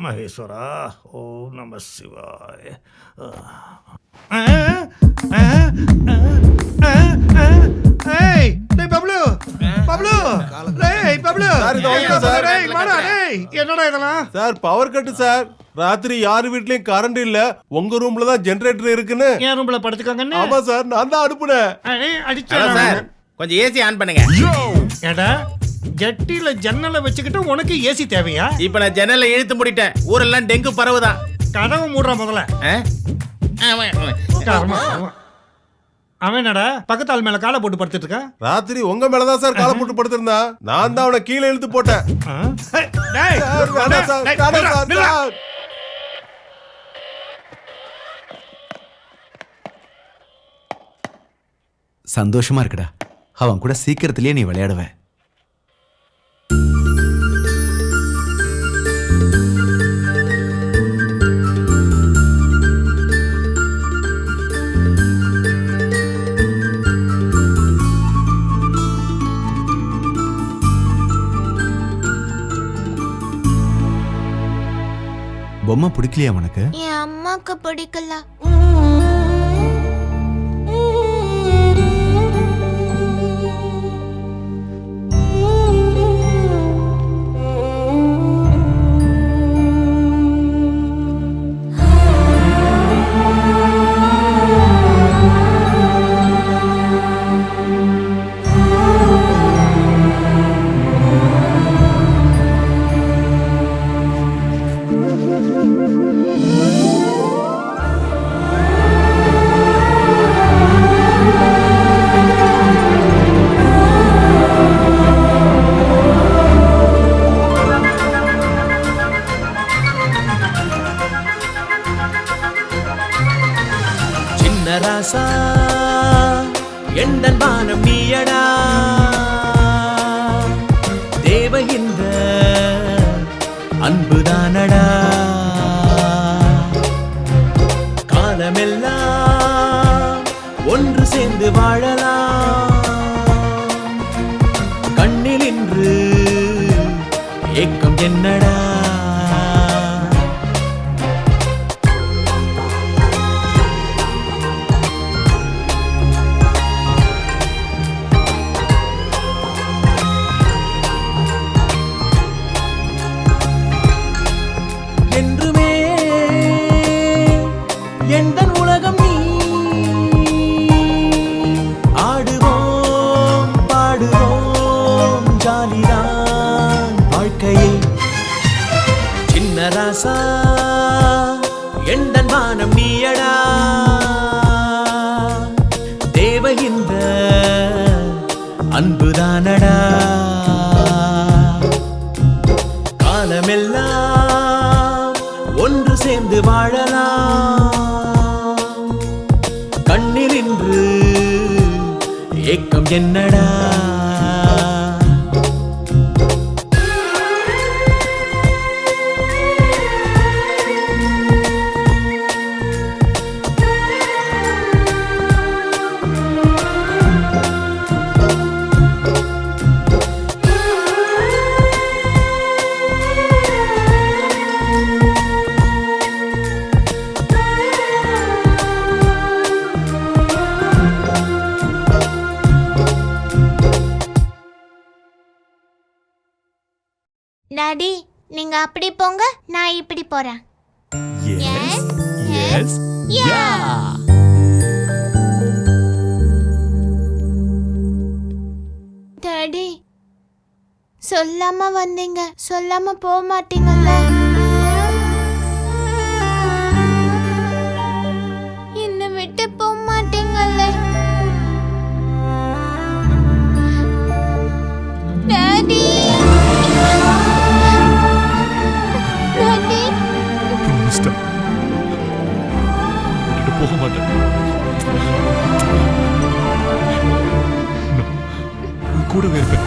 மகேஸ்வரா ஓம் நம சிவாய. என்னடா இதெல்லாம் சார்? Power cut sir. ராத்திரி யாரு வீட்லயும் கரண்ட் இல்ல, உங்க ரூம்ல தான் ஜெனரேட்டர் இருக்குன்னு என் ரூம்ல படுத்துக்காங்க. ஆமா சார், நான் தான் அனுப்புனேன். சார் கொஞ்சம் ஏசி ஆன் பண்ணுங்க. ஏடா ஜட்டில ஜன்னலை வச்சுக்கிட்டு உனக்கு ஏசி தேவையா? இப்ப நான் ஜன்னலை இழுத்து மூடிட்டேன். ஊரெல்லாம் டெங்கு பரவுதான். கதவை மூடுற முதல்ல. அவன் என்னடா பக்கத்து ஆள் மேல காலை போட்டு படுத்துட்டு இருக்க? ராத்திரி உங்க மேலதான் சார் காலை போட்டு படுத்திருந்தா. நான் தான் அவனை கீழே இழுத்து போட்டேன். சந்தோஷமா இருக்குடா. அவன் கூட சீக்கிரத்திலேயே நீ விளையாடுவ. பொம்மை பிடிக்கலையா உனக்கு? என் அம்மாக்கு பிடிக்கல. ராசா எண்டன் வானம் நீயடா, தேவையின்ற அன்புதானடா, காலமெல்லாம் ஒன்று சேர்ந்து வாழலாம், கண்ணில் இன்று ஏக்கம் என்னடா. ராசா எண்டன் வானம் நீயடா, தேவையின்ற அன்புதானடா, காலமெல்லாம் ஒன்று சேர்ந்து வாழலாம், கண்ணில் இன்று ஏக்கம் என்னடா. டாடி, நீங்க அப்படி போங்க, நான் இப்படி போறேன். S yes yeah. டாடி, சொல்லாம வந்தீங்க, சொல்லாம போக மாட்டீங்கல்ல? என்னை விட்டு போக மாட்டீங்கல்ல டாடி? போக மாட்டேன். கூடவே இருப்பேன்.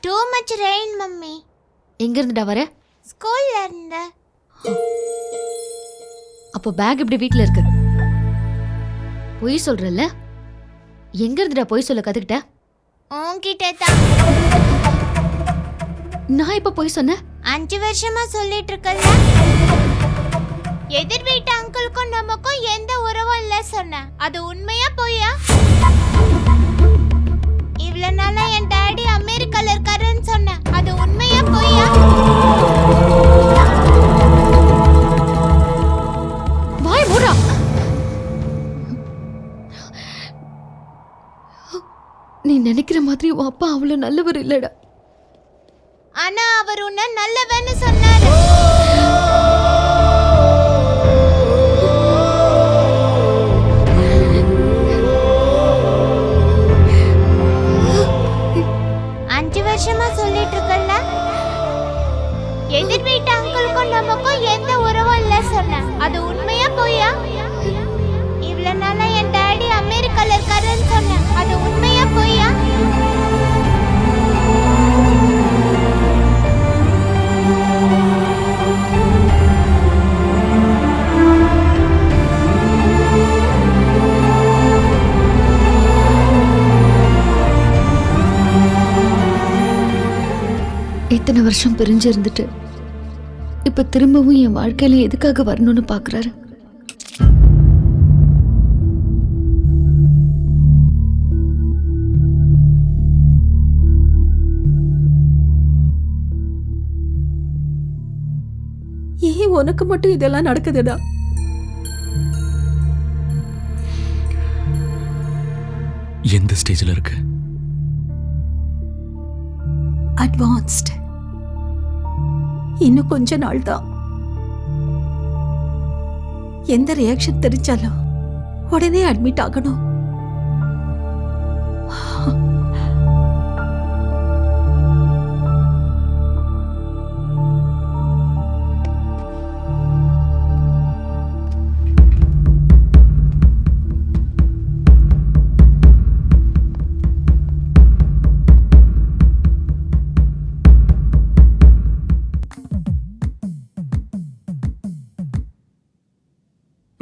Too much rain mummy. எங்க இருந்துடா வர? ஸ்கூல்ல இருந்து. அப்போ பேக் இப்படி வீட்ல இருக்கு. பொய் சொல்றல்ல? எங்க இருந்துடா பொய் சொல்ல கத்துக்கிட்ட? உன்கிட்ட தான். நான் இப்ப பொய் சொன்னேன்? 5 வருஷமா சொல்லிட்டு இருக்கல. எதிர் வீட்டு அங்கிளுக்கும் நமக்கும் எந்த உறவும் இல்ல சொன்ன. அது உண்மையா பொய்யா? இவ்வளவு நாளா என் டாடி அமெரிக்கால இருக்காருன்னு சொன்ன. அது உண்மையா பொய்யா? வாய் மூடா. நீ நினைக்கிற மாதிரி உன் அப்பா அவ்வளவு நல்லவர் இல்லடா. ஆனா அவர் உன்னை நல்லவன்னு சொன்னாரு. அஞ்சு வருஷமா சொல்லிட்டு இருக்கல. எதிர் வீட்டு அங்கிளுக்கும் நமக்கும் எந்த உறவும் இல்ல சொன்ன. அது உண்மையா பொய்யா? இவ்வளவு நாளா என் டாடி அமெரிக்கால இருக்காருன்னு சொன்ன. அது உண்மையா பொய்யா? இத்தனை வருஷம் பிரிஞ்சு இருந்துட்டு இப்ப திரும்பவும் என் வாழ்க்கையில எதுக்காக வரணும்னு பாக்குறாரு. ஏன் உனக்கு மட்டும் இதெல்லாம் நடக்குதுடா? எந்த ஸ்டேஜ்ல இருக்கு? அட்வான்ஸ்ட். இன்னும் கொஞ்ச நாள் தான். எந்த ரியாக்ஷன் தெரிஞ்சாலும் உடனே அட்மிட் ஆகணும்.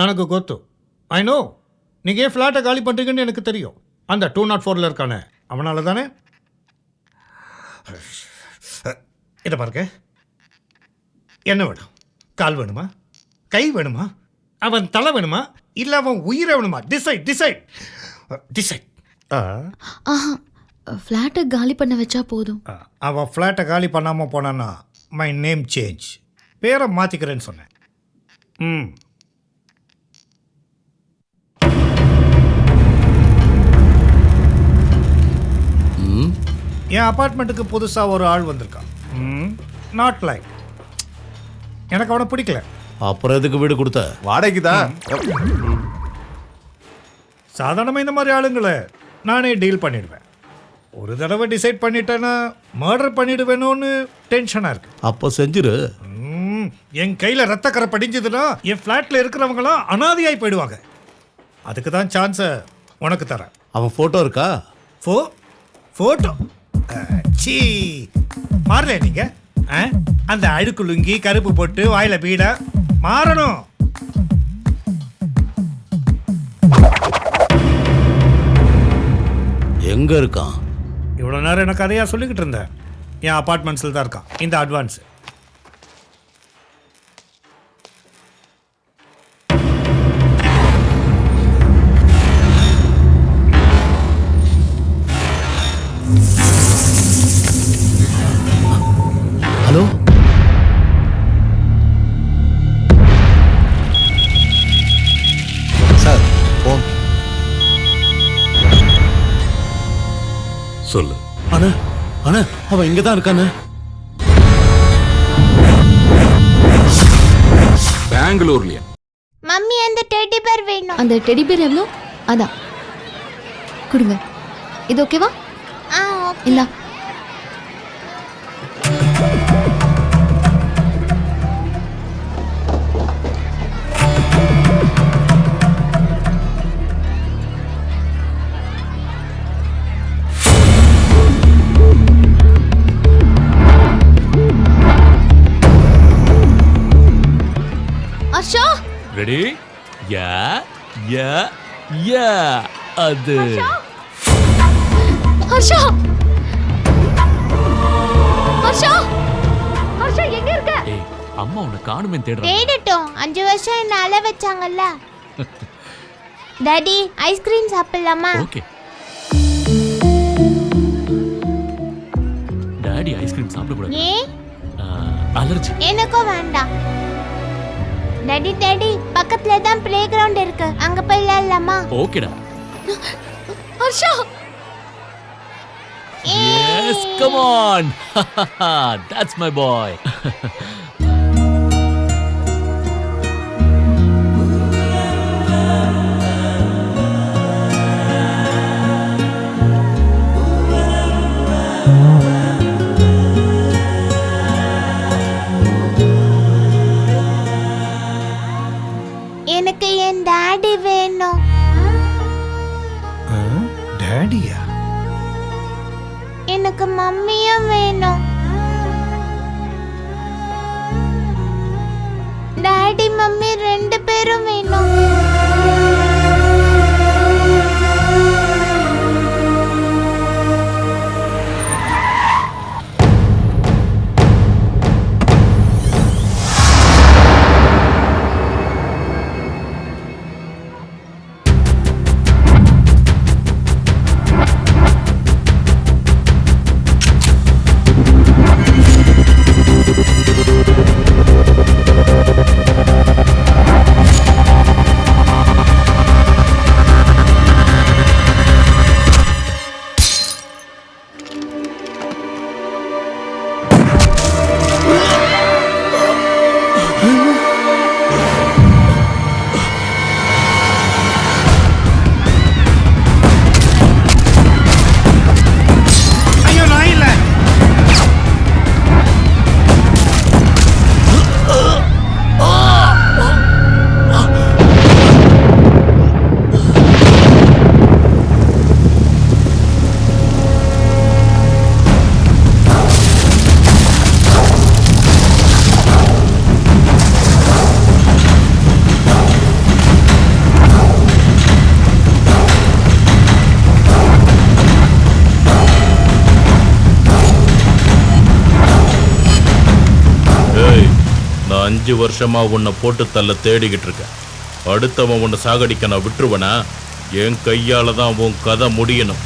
ನನಗೆ ಗೊತ್ತು. ஐ நோ நீங்கள் ஏன் ஃப்ளாட்டை காலி பண்ணுறீங்கன்னு எனக்கு தெரியும். அந்த 204 இருக்கானே அவனால தானே. இதை பாருங்க, என்ன வேணும்? கால் வேணுமா? கை வேணுமா? அவன் தலை வேணுமா? இல்லை அவன் உயிரை வேணுமா? Decide decide decide. ஆஹா, ஃப்ளாட்டை காலி பண்ண வச்சா போதும். அவன் ஃப்ளாட்டை காலி பண்ணாமல் போனான்னா மை நேம் சேஞ்ச், பேரை மாற்றிக்கிறேன்னு சொன்னேன். ம், என் அப்பார்ட்மெண்ட்டுக்கு புதுசாக ஒரு ஆள் வந்திருக்கான். நாட் லைக், எனக்கு அவனை பிடிக்கல. அப்புறம் எதுக்கு வீடு கொடுத்த? வாடகைக்கு தான். சாதாரணமாக இந்த மாதிரி ஆளுங்களை நானே டீல் பண்ணிடுவேன். ஒரு தடவை டிசைட் பண்ணிட்டேன்னா மர்டர் பண்ணிடுவேணும்னு டென்ஷனாக இருக்கு. அப்போ செஞ்சிரு. என் கையில் ரத்தக்கரை படிஞ்சதுன்னா என் ஃப்ளாட்டில் இருக்கிறவங்களாம் அனாதையாகி போயிடுவாங்க. அதுக்கு தான் சான்ஸை உனக்கு தரேன். அவன் ஃபோட்டோ இருக்கா? ஃபோட்டோ சீ மாறல நீங்கள். அந்த அழுக்கு லுங்கி கருப்பு போட்டு வாயில பீட மாறணும். எங்க இருக்கான்? இவ்வளோ நேரம் எனக்கு கதையாக சொல்லிக்கிட்டு இருந்தேன். என் அப்பார்ட்மெண்ட்ஸில் தான் இருக்கான். இந்த அட்வான்ஸ் ஹலோ, சார் ஃபோன். சொல்லு. அண்ணா அண்ணா, அவன் இங்க தான் இருக்கானே. பெங்களூர்லயா? மம்மி அந்த டெடி பேர் வேணும். அந்த டெடி பேர் எவ்வளோ? அதான் கொடுங்க. இது ஓகேவா? ஓகே. இல்ல ரெடி யா யா யா அது ஹர்ஷா ஹர்ஷா ஹர்ஷா எங்க இருக்க? ஏய் அம்மா உன்னை காணுமே தேடுறாங்க. தேடட்டும், 5 வருஷம் என்ன அழ வச்சாங்கல்ல. டாடி ஐஸ்கிரீம் சாப்பிடலாமா? ஓகே. டாடி ஐஸ்கிரீம் சாப்பிட கூடாது. ஏன்? அலர்ஜி. எனக்கும் வேண்டாம். டாடி டாடி பக்கத்துல தான் ப்ளே கிரவுண்ட் இருக்கு, அங்க போய் விளையாடலாமா? ஓகேடா. Harsha Yes, come on. That's my boy. எனக்கு என் டாடி வேணும். டேடியா? எனக்கு மம்மியும் வேணும். டாடி மம்மி 2 பேரும் வேணும். நான் 5 வருஷமா உன்னை போட்டு தள்ள தேடிக்கிட்டு இருக்கேன். அடுத்தவன் உன்னை சாகடிக்க நான் விட்டுருவனா? என் கையால தான் உன் கதை முடியணும்.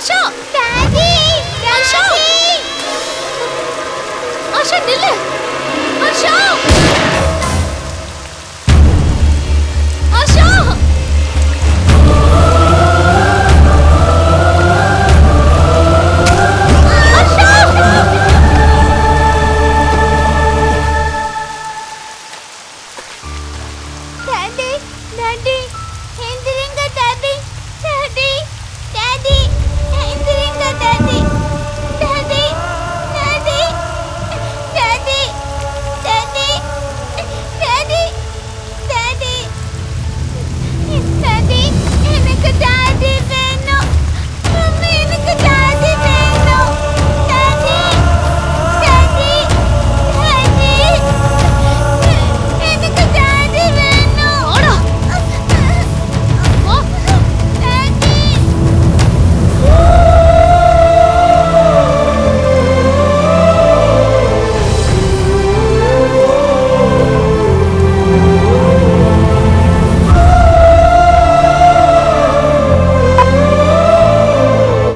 ஆஷா டாடி ஆஷா ஆஷா நில்லு ஆஷா